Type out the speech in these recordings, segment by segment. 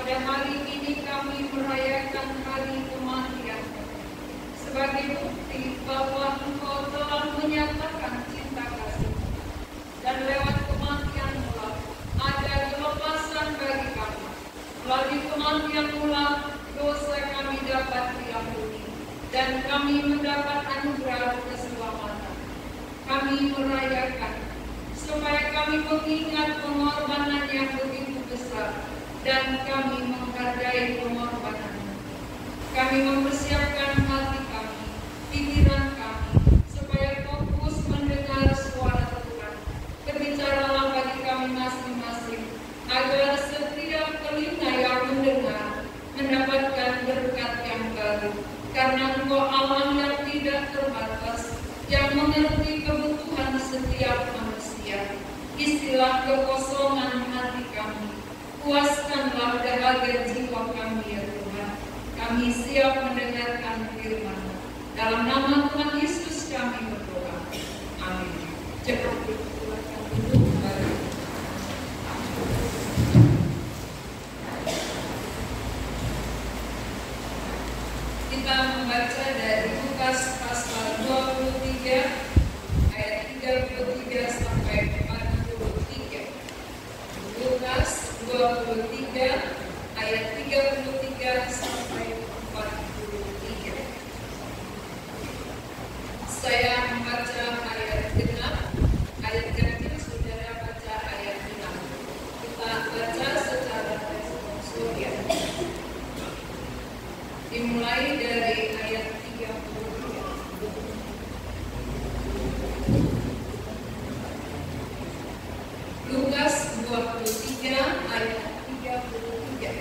pada hari ini kami merayakan hari kematian sebagai bukti bahwa Engkau telah menyatakan cinta kasih, dan lewat kematian-Mu ada kelepasan bagi kami. Melalui kematian-Mu dosa kami dapat diampuni dan kami mendapat anugerah keselamatan. Kami merayakan supaya kami mengingat pengorbanan yang begitu besar dan kami menghargai pengorbanan-Mu. Kami mempersiapkan hati kami, pikiran kami, supaya fokus mendengar suara Tuhan. Berbicaralah bagi kami masing-masing, agar setiap telinga yang mendengar mendapatkan berkat yang baru. Karena Engkau Allah yang tidak terbatas, yang mengerti kebutuhan setiap manusia. Isilah kekosongan hati kami, puaskanlah dahaga jiwa kami ya Tuhan. Kami siap mendengarkan firman-Mu. Dalam nama Tuhan Yesus kami berdoa. Amin. Cepat silakan duduk kembali. Kita membaca dari Lukas pasal 23 ayat 33 sampai 43. Lukas 23 ayat 33 sampai 43. Saya membaca ayat genap, ayat ganjil saudara baca ayat genap. Kita baca secara responsorial. Dimulai dari ayat 33. Lukas 23 ayat 33.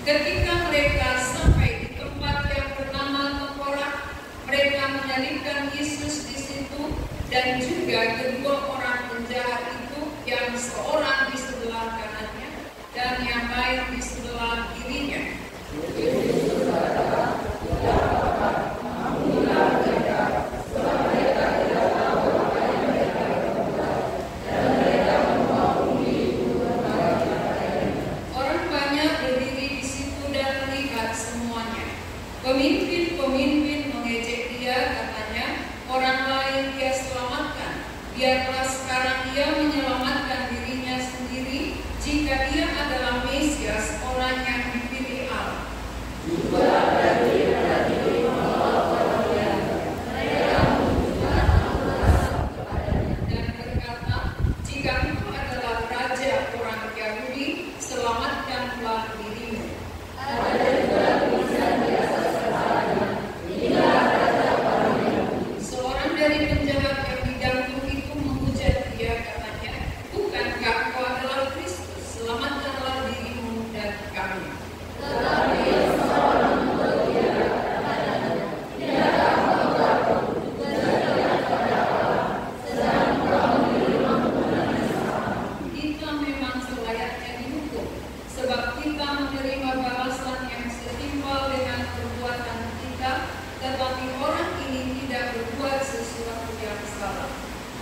Ketika mereka sampai di tempat yang bernama Tengkorak, mereka menyalibkan Yesus di situ dan juga kedua orang penjahat itu, yang seorang di sebelah kanannya dan yang lain di sebelah kirinya. Pemimpin mengejek dia, katanya, orang lain dia selamatkan. Biarlah sekarang ia menyelamatkan dirinya sendiri jika dia adalah Mesias, orang yang dipilih Allah. Dan berkata, jika engkau adalah raja orang Yahudi, selamatkanlah dirimu. Seorang dari penjahat yang digantung itu menghujat dia, katanya, bukankah engkau adalah Kristus? Selamatkanlah dirimu dan kami. Kita memang selayaknya dihukum, sebab kita menerima balasan yang setimpal dengan perbuatan kita, tetapi orang ini tidak berbuat sesuatu yang salah.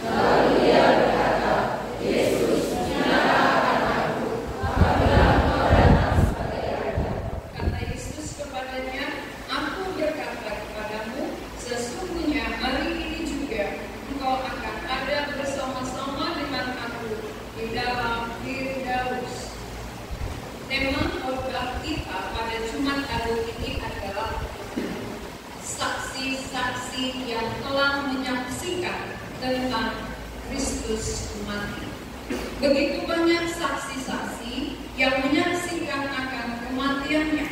Lalu dia berkata, Yesus, nyatakan aku, apabila engkau datang sebagai raja. Kata Yesus kepadanya, aku berkata kepadamu, sesungguhnya hari ini juga engkau akan ada bersama-sama dengan aku di dalam Firdaus. Tema khotbah kita pada Jumat Agung ini adalah saksi-saksi yang telah menyaksikan tentang Kristus mati. Begitu banyak saksi-saksi yang menyaksikan akan kematiannya.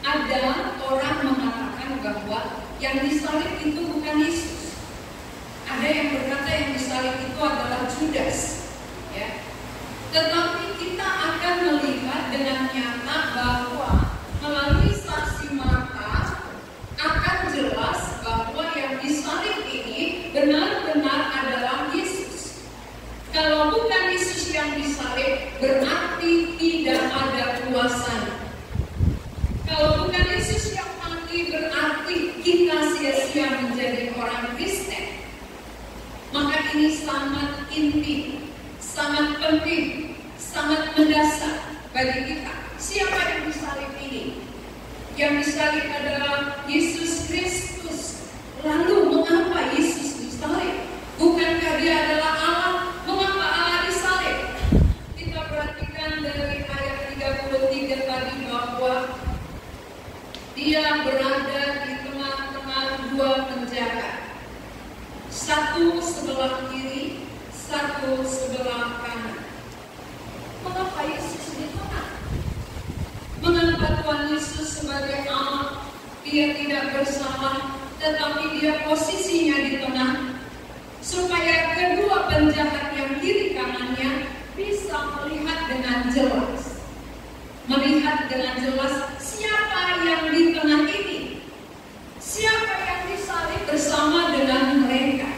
Ada orang mengatakan bahwa yang disalib itu bukan Yesus. Ada yang berkata yang disalib itu adalah Judas. Ya. Tetapi kita akan melihat dengan nyata bahwa melalui saksi mata akan jelas bahwa yang disalib ini benar-benar adalah Yesus. Kalau bukan Yesus yang disalib, berarti tidak ada kuasanya. Kalau bukan Yesus yang mati, berarti kita sia-sia menjadi orang Kristen. Maka ini sangat intim. sangat penting, sangat mendasar bagi kita. Siapa yang disalib ini? Yang disalib adalah Yesus Kristus. Lalu mengapa Yesus disalib? Bukankah dia adalah Allah? Mengapa Allah disalib? Kita perhatikan dari ayat 33 tadi bahwa dia berada di tengah-tengah dua penjahat. Satu sebelah kiri, satu sebelah kanan. Mengapa Yesus di tengah? Mengapa Tuhan Yesus sebagai Allah, dia tidak bersalah, tetapi dia posisinya di tengah, supaya kedua penjahat yang kiri kanannya bisa melihat dengan jelas. Melihat dengan jelas siapa yang di tengah ini, siapa yang disalib bersama dengan mereka.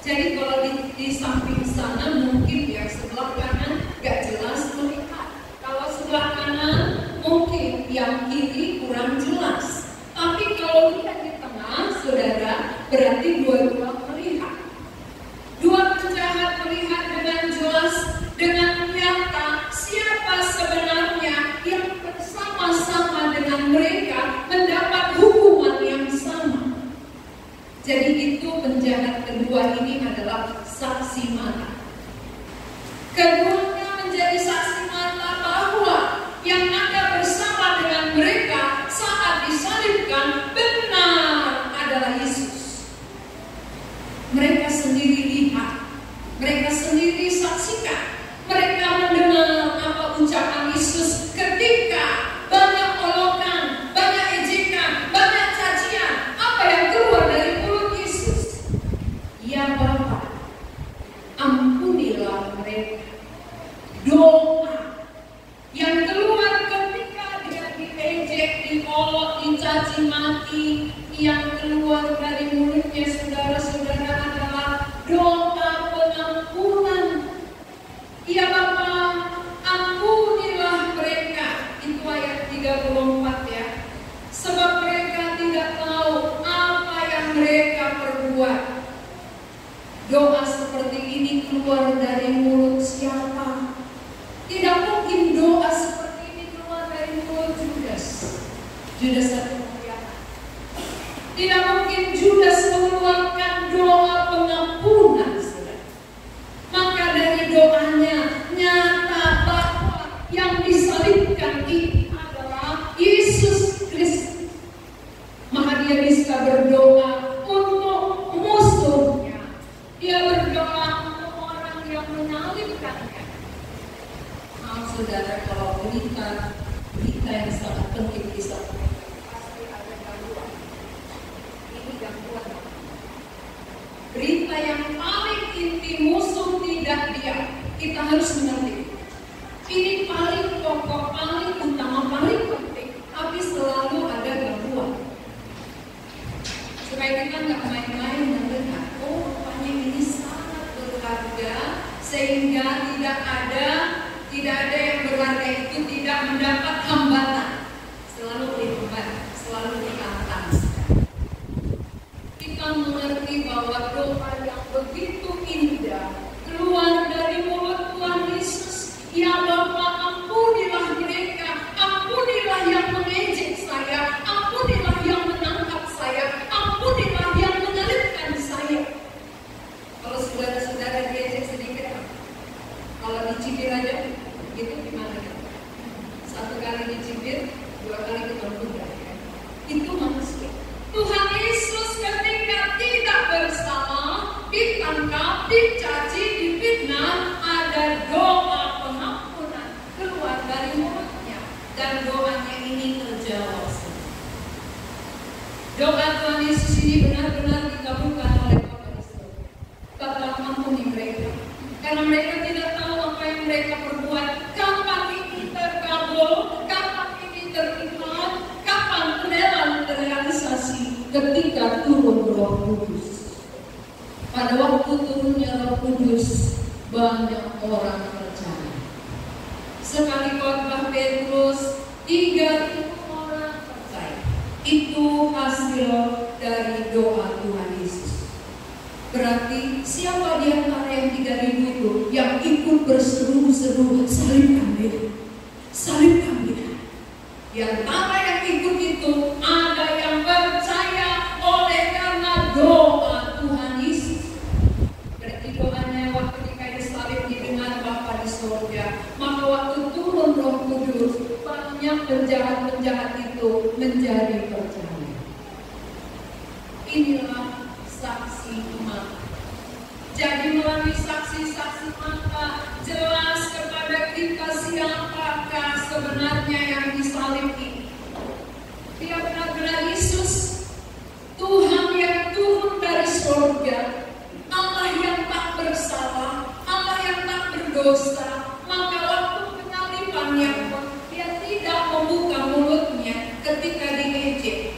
Jadi kalau di samping sana mungkin yang sebelah kanan gak jelas melihat. Kalau sebelah kanan mungkin yang kiri kurang jelas. Tapi kalau lihat di tengah, saudara, berarti dua-dua melihat. Dua penjahat melihat dengan jelas, dengan nyata siapa sebenarnya yang bersama-sama dengan mereka mendapat hukuman yang sama. Jadi itu penjahat kedua ini adalah saksi mata. Keduanya menjadi saksi mata bahwa yang ada bersama dengan mereka saat disalibkan benar adalah Yesus. Mereka sendiri lihat, mereka sendiri saksikan, mereka mendengar apa ucapan Yesus ketika banyak olokan, banyak ejekan, banyak cacian. Apa yang keluar dari mulut Yesus? Ya Bapa, ampunilah mereka. Doa yang keluar ketika dia diejek, diolok, dicaci maki, yang keluar dari mulutnya saudara-saudara adalah doa pengampunan. Ya Bapa, ampunilah mereka. Itu ayat 34 ya. Sebab mereka tidak tahu apa yang mereka perbuat. Doa seperti ini keluar dari mulut siapa? Tidak mungkin doa seperti ini keluar dari mulut Judas. Judas satu pengkhianat. Tidak mungkin Judas mengeluarkan doa pengampunan. Maka dari doanya nyata bahwa yang disalibkan ini adalah Yesus Kristus. Maka dia bisa berdoa untuk musuhnya. Dia berdoa untuk orang yang menyalibkannya. Maaf saudara, kalau berita yang sangat penting bisa pasti ada gangguan. Ini gangguan. Berita yang paling inti, musuh tidak diam. Kita harus mengerti. Ini paling pokok, paling utama, paling penting. Tapi selalu ada gangguan. Supaya kita nggak main-main mendengar. Oh, rupanya ini sangat berharga, sehingga tidak ada yang berharga itu tidak mendapat hambatan. Selalu dihambat, selalu ditantang. Kita mengerti bahwa doa yang begitu indah keluar dari mulut Tuhan Yesus. Ya Bapa, ampunilah mereka, ampunilah yang mengejek saya, ampunilah yang menangkap saya, ampunilah yang menyalibkan saya. Kalau saudara-saudara diejek sedikit, kalau dicibir aja, itu gimana ya? Satu kali dicibir, dua kali kita mudah ya. Itu manusia. Tuhan Yesus ketika tidak bersalah, ditangkap, dicaci, difitnah, ada doa pengampunan keluar dari mulutnya, dan doanya ini terjawab. Doa Tuhan Yesus ini benar-benar dikabulkan oleh Bapa di surga. Bapa, ampuni mereka, karena mereka tidak tahu apa yang mereka perbuat. Kapan ini terkabul, kapan ini terlihat, kapan penelan terrealisasi ketika turun Roh Kudus. Pada waktu turunnya Roh Kudus, banyak orang percaya. Sekali khotbah Petrus, 3.000 orang percaya. Itu hasil dari doa Tuhan Yesus. Berarti siapa di antara yang 3.000 itu yang ikut berseru-seru, salibkan dia, salibkan dia. Di antara yang ikut itu ada yang percaya oleh karena doa Tuhan Yesus. Berarti doanya waktu di kayu salib didengar Bapa di surga. Maka waktu turun Roh Kudus, banyak penjahat-penjahat itu menjadi percaya. Inilah saksi mata. Jadi melalui saksi-saksi mata jelas kepada kita siapakah sebenarnya yang disalib ini. Dia benar-benar Yesus, Tuhan yang turun dari surga, Allah yang tak bersalah, Allah yang tak berdosa. Maka waktu penyalibannya pun dia tidak membuka mulutnya ketika diejek,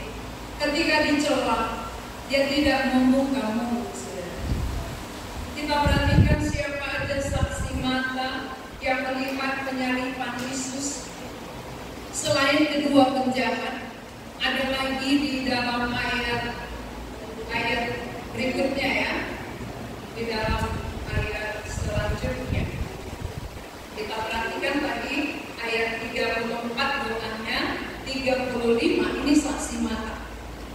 ketika dicela, dia tidak membuka mulut. Kita perhatikan siapa ada saksi mata yang melihat penyaliban Yesus. Selain kedua penjahat, ada lagi di dalam ayat berikutnya ya, di dalam ayat selanjutnya. Kita perhatikan tadi ayat 34 doanya, 35 ini saksi mata.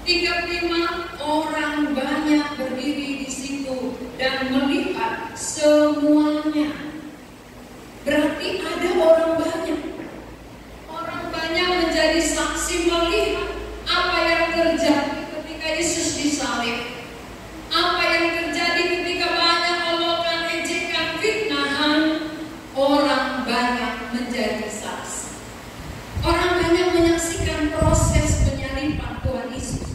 35 orang banyak berdiri di situ dan melihat semuanya. Berarti ada orang banyak. Orang banyak menjadi saksi melihat apa yang terjadi ketika Yesus disalib. Apa yang terjadi ketika banyak olokan, ejekan, fitnahan. Orang banyak menjadi saksi. Orang banyak menyaksikan proses penyaliban Tuhan Yesus.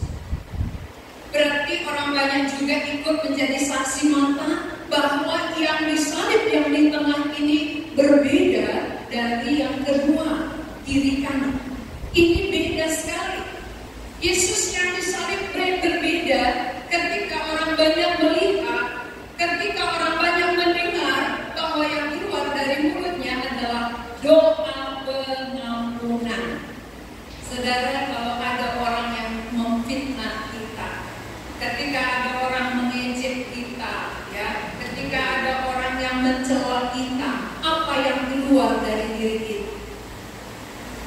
Berarti orang banyak juga ikut menjadi saksi mata bahwa yang disalib yang di tengah ini berbeda dari yang kedua, kiri kanan. Ini beda sekali. Yesus yang disalib berbeda ketika orang banyak melihat, ketika orang banyak mendengar bahwa yang keluar dari mulutnya adalah doa pengampunan. Saudara, kalau ada orang yang memfitnah kita, ketika ada orang mengejek kita, ya, ketika ada orang yang mencela kita, apa yang keluar dari diri kita?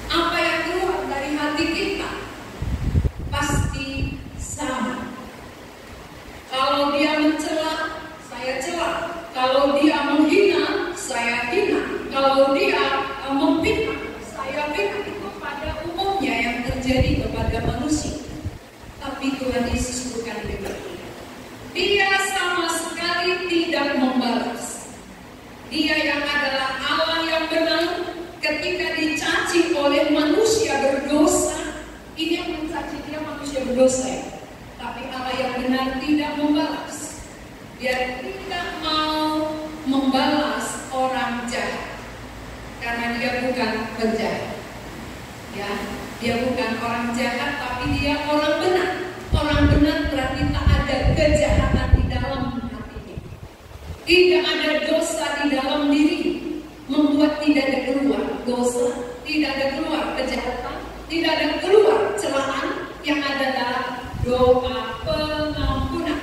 Apa yang keluar dari hati kita? Pasti sama. Kalau dia mencela, saya cela. Kalau dia menghina, saya hina. Kalau dia memfitnah, saya fitnah. Itu pada umumnya yang terjadi kepada manusia. Tapi Tuhan Yesus bukan begitu. Dia sama sekali tidak membalas. Dia yang adalah Allah yang benar, ketika dicaci oleh manusia berdosa, ini yang mencaci dia manusia berdosa ya. Tapi Allah yang benar tidak membalas. Dia tidak mau membalas orang jahat, karena dia bukan penjahat. Ya, dia bukan orang jahat, tapi dia orang benar. Orang benar berarti tak ada kejahatan di dalam hatinya. Tidak ada dosa di dalam diri, membuat tidak ada keluar dosa, tidak ada keluar kejahatan, tidak ada keluar celaan. Yang ada adalah doa pengampunan.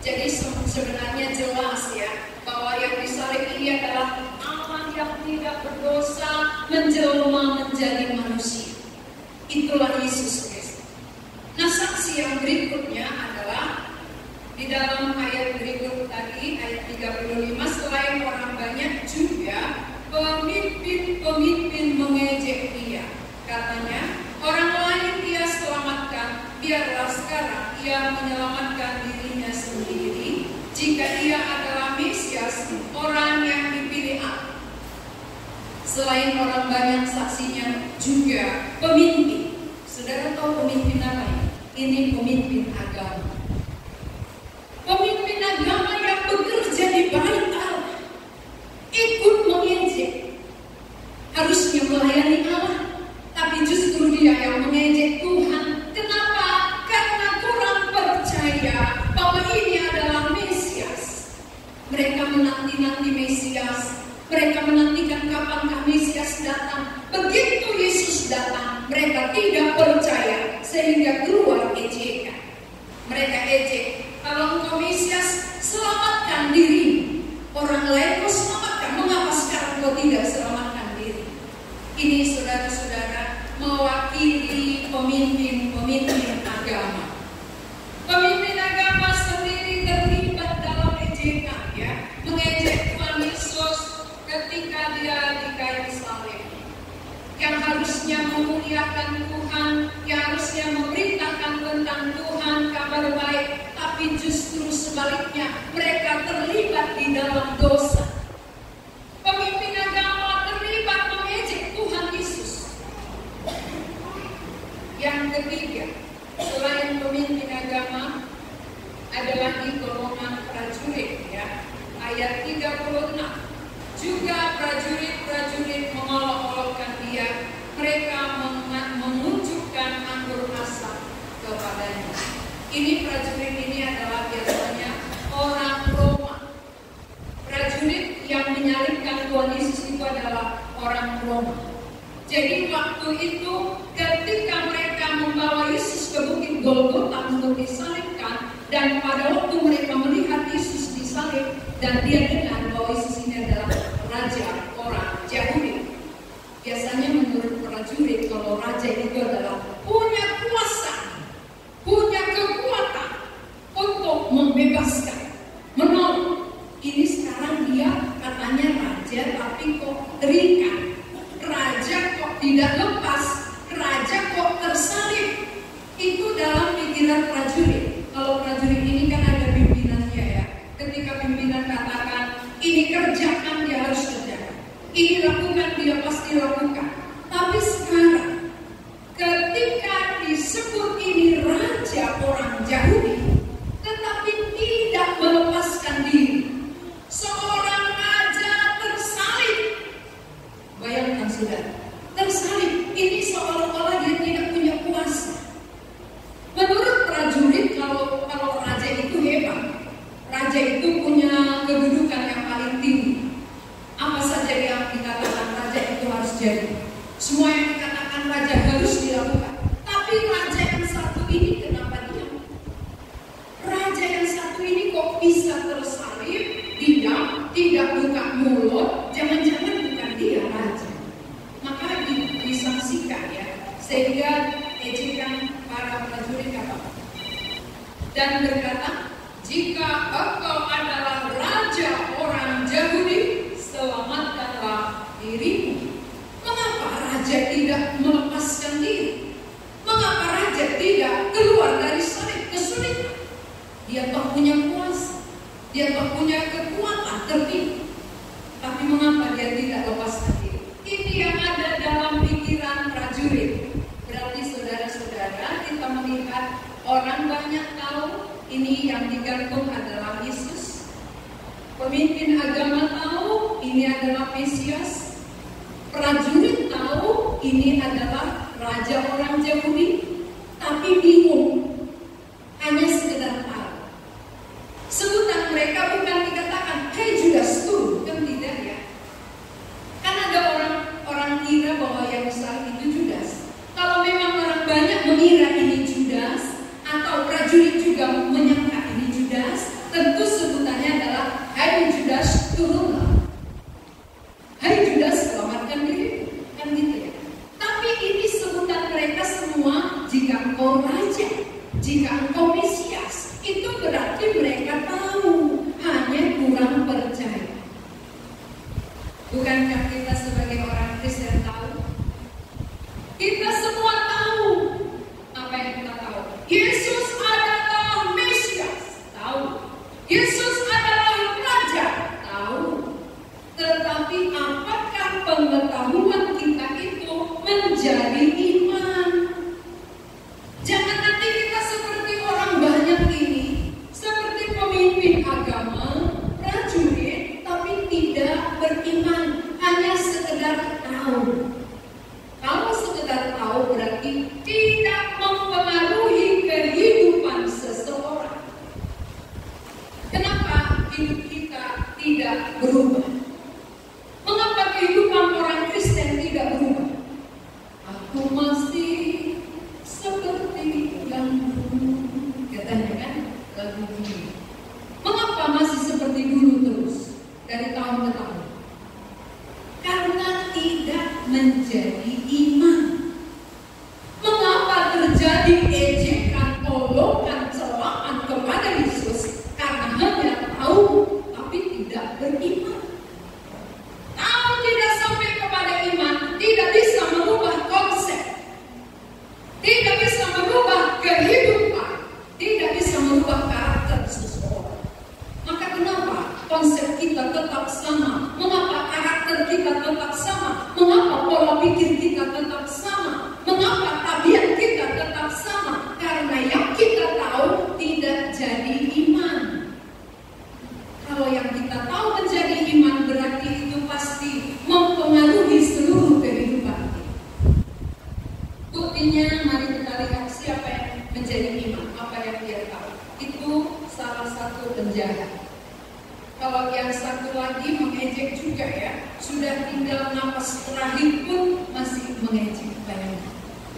Jadi sebenarnya jelas ya bahwa yang disalib ini adalah Allah yang tidak berdosa menjelma menjadi manusia. Itulah Yesus Kristus. Nah, saksi yang berikutnya adalah di dalam ayat berikut tadi, ayat 35, selain orang banyak juga pemimpin-pemimpin mengejek dia. Katanya, orang lain dia selamatkan, biarlah sekarang ia menyelamatkan dirinya sendiri jika ia adalah Mesias, orang yang dipilih Allah. Selain orang banyak, saksinya juga pemimpin. Saudara tahu pemimpin apa ini? Ini pemimpin agama. Pemimpin agama yang bekerja di bait Allah, ikut mengejek. Harusnya melayani Allah, tapi justru dia yang mengejek Tuhan. Kenapa? Karena kurang percaya bahwa ini adalah Mesias. Mereka menanti-nanti Mesias. Mereka menantikan kapankah Mesias datang. Begitu Yesus datang, mereka tidak percaya sehingga keluar ejekan. Mereka ejek, kalau engkau Mesias, selamatkan diri. Orang lain kau selamatkan, atau tidak selamatkan diri. Ini saudara-saudara mewakili pemimpin-pemimpin agama. Pemimpin agama sendiri terlibat dalam ejekan, ya, mengejek Tuhan Yesus ketika dia di kayu salib. Yang harusnya memuliakan Tuhan, yang harusnya memberitakan tentang Tuhan, kabar baik, tapi justru sebaliknya mereka terlibat di dalam dosa. Pemimpin agama terlibat mengejek Tuhan Yesus. Yang ketiga, selain pemimpin agama, ada lagi golongan prajurit, ya. Ayat 36. Juga prajurit-prajurit mengolok-olokkan dia, mereka menunjukkan anggur asap kepadanya. Ini prajurit ini adalah biasanya orang Roma. Prajurit yang menyalibkan Tuhan Yesus itu adalah orang Roma. Jadi waktu itu ketika mereka membawa Yesus ke Bukit Golgota untuk disalibkan, dan pada waktu mereka melihat Yesus disalib dan dia dengar bahwa Yesus ini adalah raja orang Yahudi. Biasanya menurut prajurit, kalau raja itu adalah punya kuasa, punya kekuatan untuk membebaskan, menolong. Ini sekarang dia katanya raja, tapi kok terikat. Raja kok tidak lepas, raja kok tersalib. Itu dalam pikiran prajurit. Kalau prajurit ini kan ada pimpinannya, ya. Ketika pimpinan katakan ini kerjakan, dia harus kerjakan. Ini lakukan, dia pasti lakukan. Tapi sekarang ketika disebut ini raja orang Yahudi, tetapi tidak melepaskan diri, seorang raja tersalib. Bayangkan saudara, tersalib. Ini seolah-olah dia tidak punya kuasa. Menurut prajurit, kalau raja itu hebat, raja itu punya kedudukan yang paling tinggi. Apa saja yang dikatakan raja itu harus jadi. Semua yang dikatakan raja harus dilakukan. Tapi raja yang satu ini kenapa diam? Raja yang satu ini kok bisa tersalib, diam, tidak buka mulut? Jangan-jangan bukan dia raja. Maka disaksikan, ya, sehingga ejekan para prajurit kata dan berkata, jika engkau adalah raja orang Yahudi, selamatkanlah dirimu. Mengapa raja tidak melepaskan diri? Mengapa raja tidak keluar dari salib kesulitan? Dia tak punya kuasa, dia tak punya kekuatan tertinggi. Tapi mengapa dia tidak lepaskan diri? Ini yang ada dalam pikiran prajurit. Berarti saudara-saudara, kita melihat orang banyak tahu ini yang digantung adalah Yesus. Pemimpin agama tahu ini adalah Mesias. Prajurit tahu ini adalah raja orang Yahudi, tapi bingung. Hanya sekedar tahu. Sebutan mereka bukan dikatakan, "Hei Judas, turun," kan tidak, ya. Kan ada orang kira bahwa yang salib itu Judas. Kalau memang orang banyak mengira ini Judas, atau prajurit juga menyangka ini Judas, tentu sebutannya adalah, "Hai Judas, turunlah. Hai Judas, selamatkan diri." Kan gitu, ya. Tapi ini sebutan mereka semua, jika engkau raja, jika engkau Mesias, itu berarti mereka tahu, hanya kurang percaya. Bukankah kita sebagai orang Kristen tahu? Kita semua tahu. Apa yang kita tahu? Yesus adalah Mesias, tahu. Yesus adalah Raja, tahu. Tetapi apakah pengetahuan kita itu menjadi iman? Jangan nanti kita seperti orang banyak ini, seperti pemimpin salah satu penjahat. Kalau yang satu lagi mengejek juga ya, sudah tinggal napas terakhir pun masih mengejek. Bayangkan,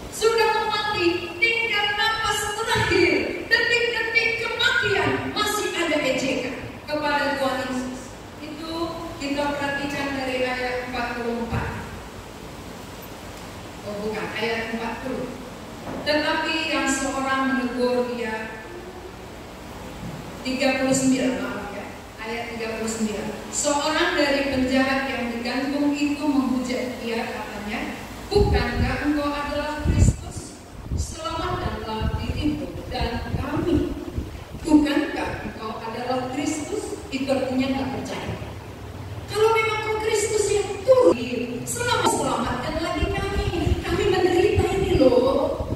sudah mau mati, tinggal napas terakhir, detik-detik kematian, masih ada ejekan kepada Tuhan Yesus. Itu kita perhatikan dari ayat 44. Oh bukan, ayat 40. Tetapi yang seorang menegur dia, 39, maaf ya, ayat 39. Seorang dari penjahat yang digantung itu menghujat dia, katanya, bukankah engkau adalah Kristus? Selamatkanlah dirimu dan kami. Bukankah engkau adalah Kristus? Itu artinya tak percaya. Kalau memang kau Kristus yang turun, selamatkan lagi kami. Kami menderita ini loh.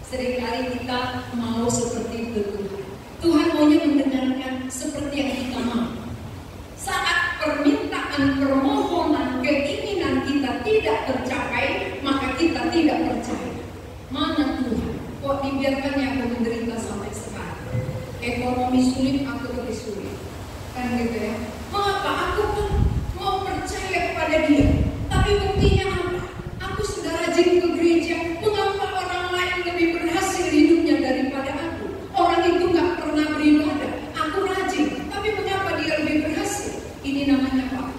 Seringkali kita mau seperti itu Tuhan. Tuhan maunya mendengarkan seperti yang kita mau. Saat permintaan, permohonan, keinginan kita tidak tercapai, maka kita tidak percaya. Mana Tuhan? Kok dibiarkannya aku menderita sampai sekarang? Ekonomi sulit, aku lebih sulit. Kan gitu ya. Mengapa aku pun mau percaya kepada dia? Tapi buktinya apa? Aku sudah rajin ke gereja. Mengapa orang lain lebih berhasil hidupnya daripada aku? Orang itu gak pernah beribadah. Aku rajin. Tapi mengapa dia lebih berhasil? Ini namanya apa?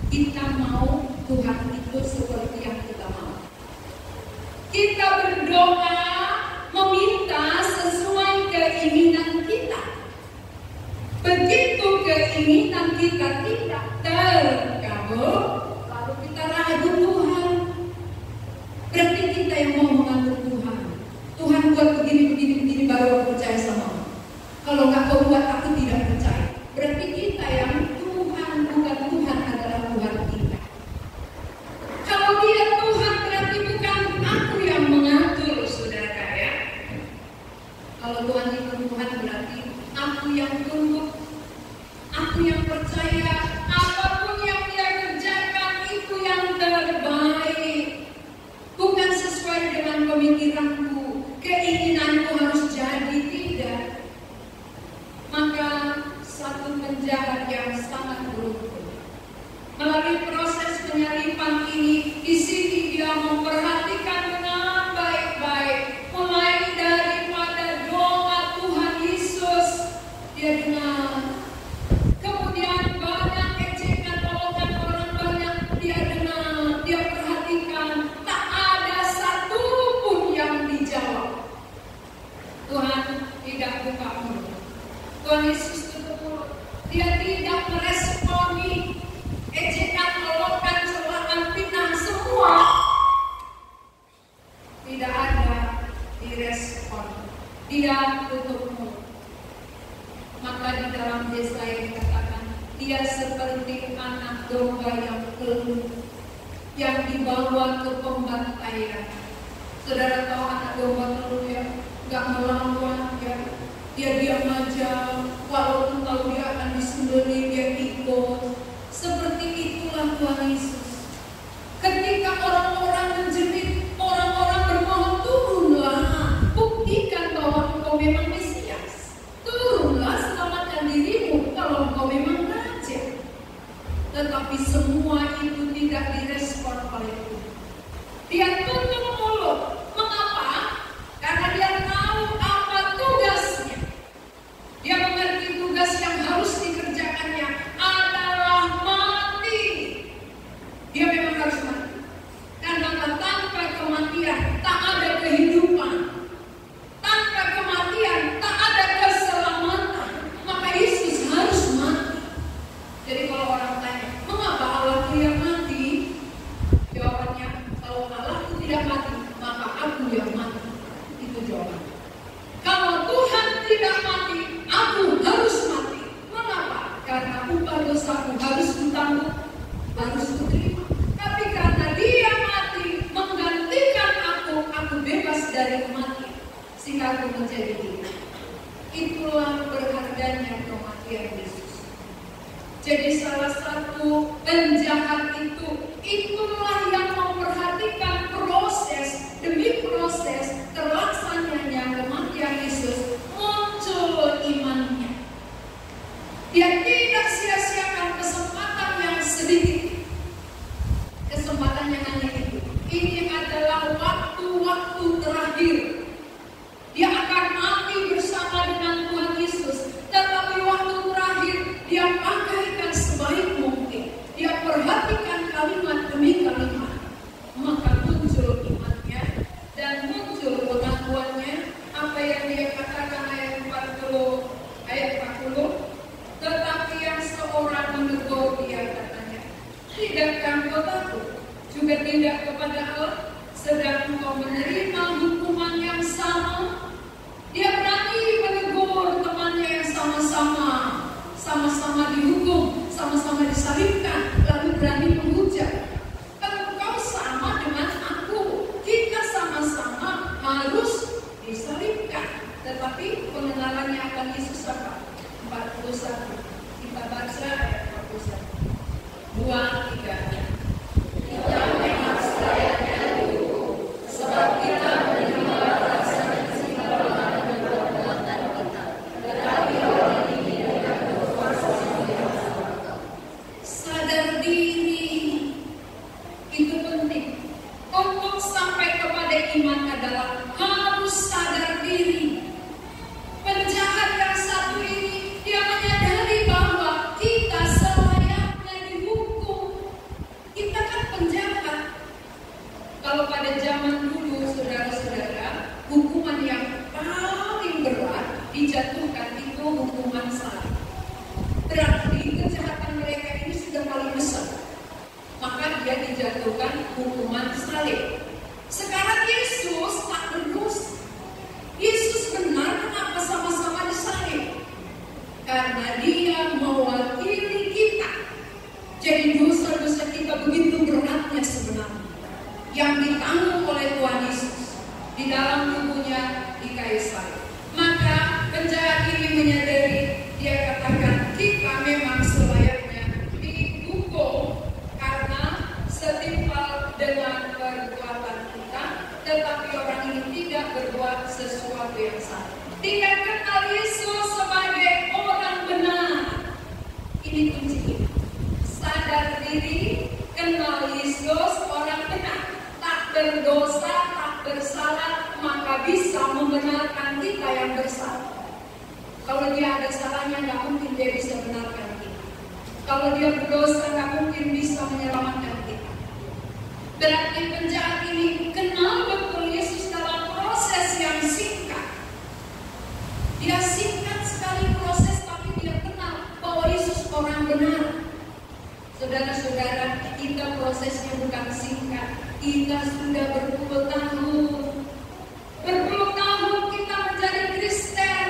Kita mau Tuhan itu seperti yang kita mau. Kita berdoa meminta sesuai keinginan kita. Begitu keinginan kita tidak terkabul, lalu kita ragu Tuhan. Berarti kita yang mau mengatur Tuhan. Tuhan buat begini baru aku percaya sama kamu. Kalau nggak kau buat aku tidak percaya. Berarti kita yang Tuhan, bukan Tuhan adalah Tuhan kita. Kalau dia Tuhan berarti bukan aku yang mengatur, saudara ya. Kalau Tuhan itu Tuhan berarti aku yang tunduk, aku yang percaya, apapun yang dia kerjakan itu yang terbaik. Bukan sesuai dengan pemikiranku, keinginanku harus jadi, tidak. Maka satu penjahat yang sangat beruntung, melalui proses penyalipan ini, di sini dia memperhatikan dengan baik-baik, mulai daripada doa Tuhan Yesus, dia dengar. Kemudian banyak ejekan, olokan orang banyak, dia dengar, dia perhatikan, tak ada satu pun yang dijawab. Tuhan tidak buka mulut. Tuhan Yesus tutup mulut. Dia tidak meresponi ejekan, olokan, celaan, fitnah, semua tidak ada direspon. Dia tutup mulut. Maka di dalam Yesaya dikatakan, dia seperti anak domba yang keluh, yang dibawa ke pembantaian. Saudara tahu anak domba keluh ya, gak melawan ya, dia diam aja, walaupun tahu dia akan disembelih, dia ikut. Seperti itulah Tuhan Yesus. Ketika orang-orang menjerit, orang-orang bermohon, turunlah, buktikan bahwa engkau memang Mesias. Turunlah, selamatkan dirimu kalau engkau memang raja. Tetapi semua itu tidak direspon oleh Tuhan. Dia tutup mulut. Mengapa? Karena dia tahu apa tugasnya. Dia mengerti tugas yang harus dikerjakannya adalah mati. Dia memang harus mati. Karena tanpa kematian tak ada kehidupan. Tanpa kematian tak ada keselamatan. Maka Yesus harus mati. Jadi kalau orang tanya, mengapa Allah yang mati? Jawabannya, kalau Allah tidak mati, maka aku yang mati. Itu jawabannya. Kalau Tuhan tidak mati, aku harus mati. Mengapa? Karena upah dosaku harus ditanggung, harus diterima. Tapi karena Dia mati menggantikan aku bebas dari kematian, sehingga aku menjadi hidup. Itulah berharganya kematian Yesus. Jadi salah satu penjahat itu, itulah yang memperhatikan proses demi proses terlaksananya kematian Yesus, muncul imannya. 41. Kita baca ayat 41. 2, 3. Kita memang selayaknya dihukum, sebab kita menerima balasan yang setimpal dengan perbuatan kita. Tetapi orang ini tidak berkuasa sendiri. Sadar diri itu penting. Untuk sampai kepada iman adalah harus sadar diri. Penjahat yang satu ini, dia menyadari bahwa kita selayaknya dihukum. Kita kan penjahat. Kalau pada zaman dulu, saudara-saudara, hukuman yang paling berat dijatuhkan itu hukuman salib. Berarti kejahatan mereka ini sudah paling besar. Maka dia dijatuhkan hukuman salib. Sekarang Yesus tak berdosa. Yesus benar, kenapa sama-sama disalib? Karena dia mewakili kita. Jadi dosa-dosa kita begitu beratnya sebenarnya, yang ditanggung oleh Tuhan Yesus di dalam tubuhnya di kayu salib. Maka penjahat ini menyadari, dia katakan kita memang selayaknya dihukum karena setimpal dengan perbuatan kita, tetapi orang ini tidak berbuat sesuatu yang salah. Tidak kenal Yesus sebagai orang benar. Ini kuncinya. Sadar diri, kenal Yesus orang benar, tak berdosa, tak bersalah, maka bisa membenarkan kita yang bersalah. Kalau dia ada salahnya, nggak mungkin dia bisa benarkan kita. Kalau dia berdosa, nggak mungkin bisa menyelamatkan kita. Berarti penjahat ini kenal betul Yesus dalam proses yang singkat. Dia singkat sekali proses, tapi dia kenal bahwa Yesus orang benar. Saudara-saudara, kita prosesnya bukan singkat. Kita sudah berpuluh-tahun. Berpuluh tahun kita menjadi Kristen.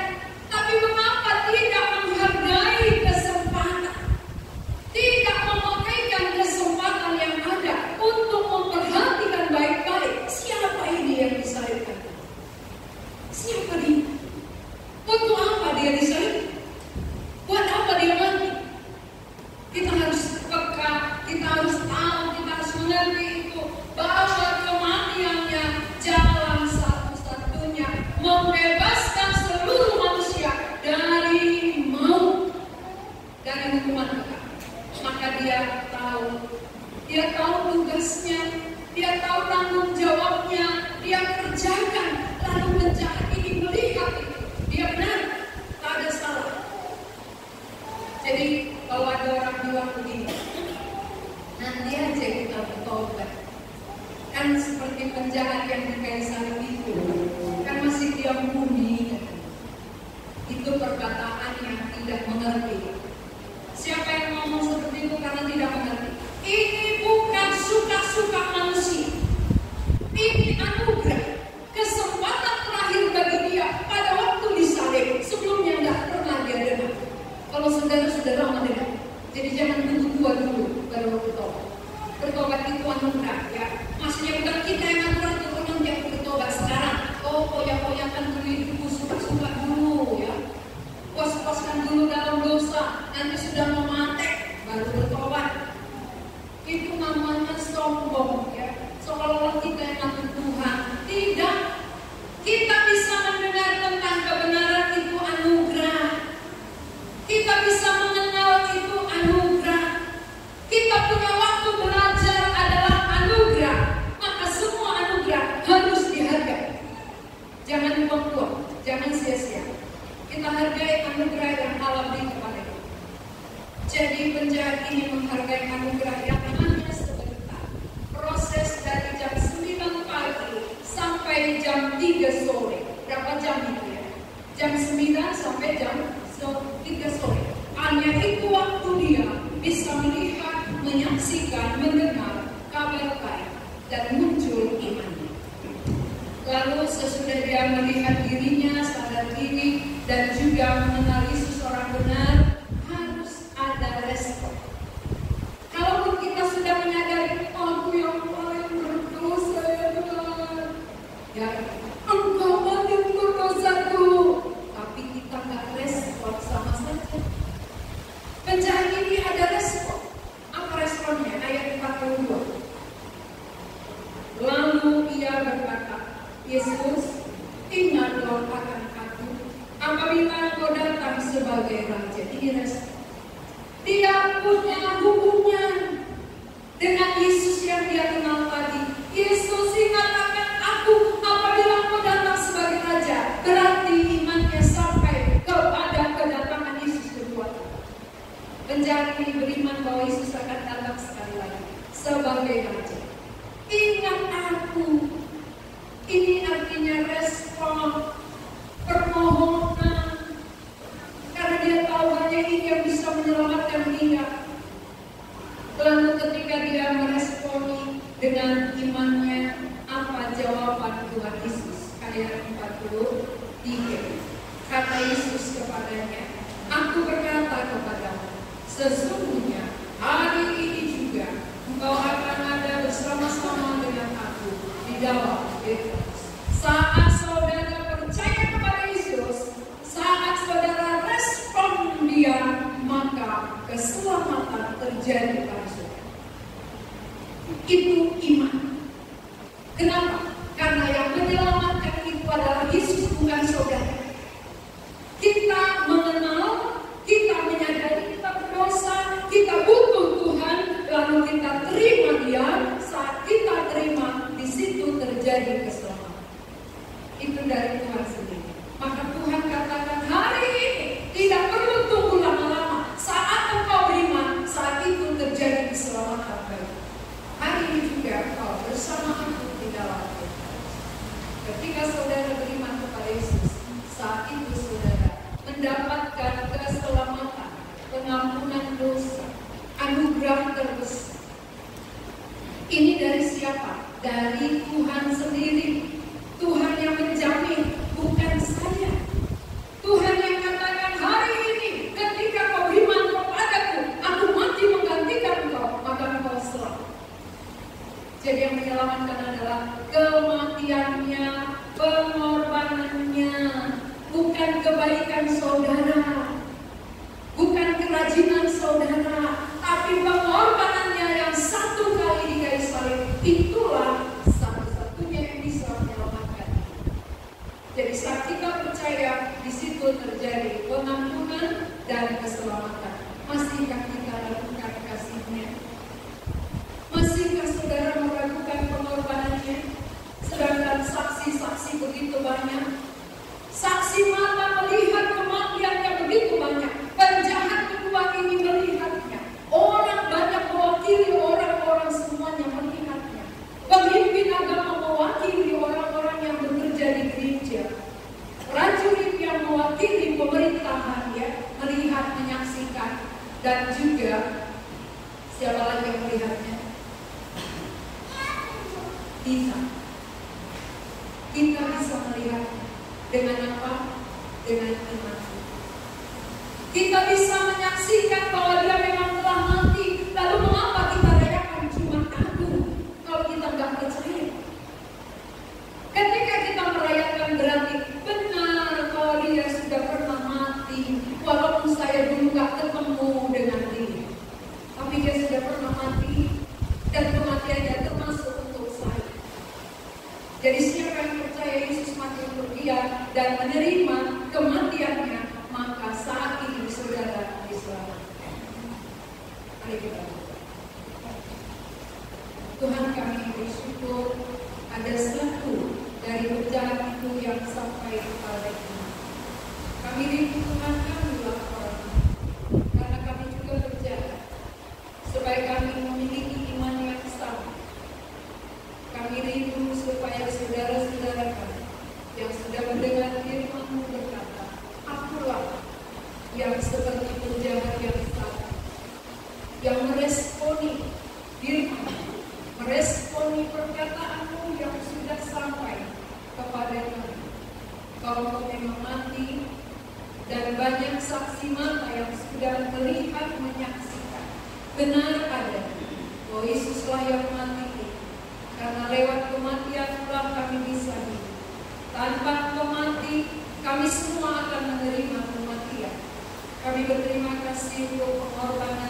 Tapi mengapa tidak menghargai kesempatan? Tidak memakaikan kesempatan yang ada untuk memperhatikan baik-baik siapa ini yang disalibkan. Siapa dia? Untuk apa dia disalib? Buat apa dia mati? Kita harus peka, kita harus tahu, kita harus mengerti itu, bahwa kematiannya jalan satu-satunya membebaskan seluruh manusia dari maut, dari hukuman kita. Maka dia tahu tugasnya, dia tahu tanggung jawabnya, dia kerjakan. Lalu penjahat ini melihat itu, dia benar, tak ada salah. Jadi kalau ada orang bilang begini, nanti aja kita bertobat. Kan seperti penjahat yang di kayu salib itu, kan masih diam bumi. Itu perkataan yang tidak mengerti. Siapa yang ngomong seperti itu karena tidak mengerti? Ini bukan suka-suka manusia. Ini anugerah, kesempatan terakhir bagi dia pada waktu disalib. Sebelumnya tidak pernah dia dengar. Kalau saudara-saudara mendengar, jadi jangan tunggu tua dulu baru bertobat. Bertobat itu anugerah, ya. Maksudnya bukan kita yang anugerah itu orang yang bertobat sekarang. Oh, poya-poyakan dulu hidupku, suka-suka dulu, ya. Puas-puaskan dulu dalam dosa, nanti sudah mematek baru bertobat. Itu namanya sombong, ya. Seolah-olah kita yang ngatur Tuhan. Tidak. Kita bisa mendengar tentang kebenaran itu anugerah. Kita bisa mengenal itu anugerah. Kita punya waktu belajar adalah anugerah. Maka semua anugerah harus dihargai. Jangan buang-buang, jangan sia-sia. Kita hargai anugerah yang Allah beri kepada kita. Jadi penjahat ini menghargai anugerah yang hanya sebentar. Proses dari jam 9 pagi sampai jam 3 sore. Berapa jam itu ya? Jam 9 sampai jam 3 sore. Hanya itu waktu dia bisa melihat, menyaksikan, mendengar kabar baik dan muncul imannya. Lalu sesudah dia melihat dirinya, sadar diri, dan juga mengenal Yesus orang benar, harus ada respon. Kalaupun kita sudah menyadari, aku yang paling berdosa ya Tuhan, ya Engkau mati untuk dosaku, tapi kita nggak respon, sama saja apabila Engkau datang sebagai Raja. Ini respon. Dia punya hubungan dengan Yesus yang dia kenal tadi. Yesus mengatakan, aku apabila Engkau datang sebagai Raja, berarti imannya sampai kepada kedatangan Yesus kedua. Penjara ini beriman bahwa Yesus akan datang sekali lagi sebagai Raja. Ingat aku. Ini artinya respon permohonan, karena dia tahu hanya ini yang bisa menyelamatkan dia. Lalu ketika dia meresponi dengan imannya, apa jawaban Tuhan Yesus? Ayat 43. Kata Yesus kepadanya, aku berkata kepadamu, sesungguhnya hari ini juga engkau akan ada bersama-sama dengan aku di dalam Petrus. Saat saudara percaya kepada Yesus, saat saudara respon dia, maka keselamatan terjadi pada saudara. Itu iman. Kenapa? Karena yang menyelamatkan itu adalah Yesus, bukan saudara. Kita mengenal, kita menyadari kita berdosa, kita butuh Tuhan, lalu kita terima Dia. Saat kita terima, di situ terjadi keselamatan. Itu dari Tuhan sendiri. Maka Tuhan katakan hari ini tidak perlu tunggu lama-lama. Saat engkau beriman, saat itu terjadi keselamatan bagi. Hari ini juga engkau bersama aku di dalam Tuhan. Ketika saudara beriman kepada Yesus, saat itu saudara mendapatkan keselamatan, pengampunan dosa, anugerah terbesar. Ini dari siapa? Dari Tuhan sendiri. Tuhan yang menjamin, bukan saya. Tuhan yang katakan hari ini ketika kau beriman kepadaku, aku mati menggantikan kau, maka engkau selamat. Jadi yang menyelamatkan adalah kematiannya, pengorbanannya, bukan kebaikan saudara, bukan kerajinan saudara, tapi pengorbanannya yang satu kali di kayu salib. Itulah satu-satunya yang bisa menyelamatkan. Jadi saat kita percaya, di situ terjadi pengampunan dan keselamatan. Masihkah kita lakukan kasih-Nya? Masihkah saudara meragukan pengorbanannya? Sedangkan saksi-saksi begitu banyak. Saksi mata melihat kematiannya begitu banyak. Penjahat kedua ini melihatnya. Orang banyak mewakili orang-orang semuanya melihatnya. Pemimpin agama mewakili orang-orang yang bekerja di gereja. Prajurit yang mewakili pemerintahan ya, melihat, menyaksikan. Dan juga siapa lagi yang melihatnya? Kita bisa melihatnya. Dengan apa? Dengan iman. Kita bisa menyaksikan bahwa dia memang telah mati. Lalu mengapa kita rayakan Jumat Agung kalau kita nggak percaya? Ketika kita merayakan berarti benar kalau dia sudah pernah mati. Walaupun saya dulu nggak ketemu dengan dia, tapi dia sudah pernah mati dan kematiannya termasuk untuk saya. Jadi siapa yang percaya Yesus mati untuk dia dan menerima kematiannya, maka saat ini saudara diselamatkan. Mari kita berdoa. Tuhan, kami bersyukur ada satu dari penjahat itu yang sampai kepada kami. Kami rindu Tuhan, kamilah orang, karena kami juga berjalan supaya kami memiliki iman yang sama. Kami rindu supaya saudara-saudara kami yang sudah mendengar firman-Mu berkata, akulah yang seperti penjahat yang salah, yang meresponi firman, meresponi perkataan-Mu yang sudah sampai kepada kami. Kalau Kau memang mati dan banyak saksi mata yang sudah melihat, menyaksikan, benar ada bahwa Yesuslah yang mati, karena lewat kematian pula kami bisa hidup. Tanpa Engkau mati, kami semua akan menerima kematian. Kami berterima kasih untuk pengorbanan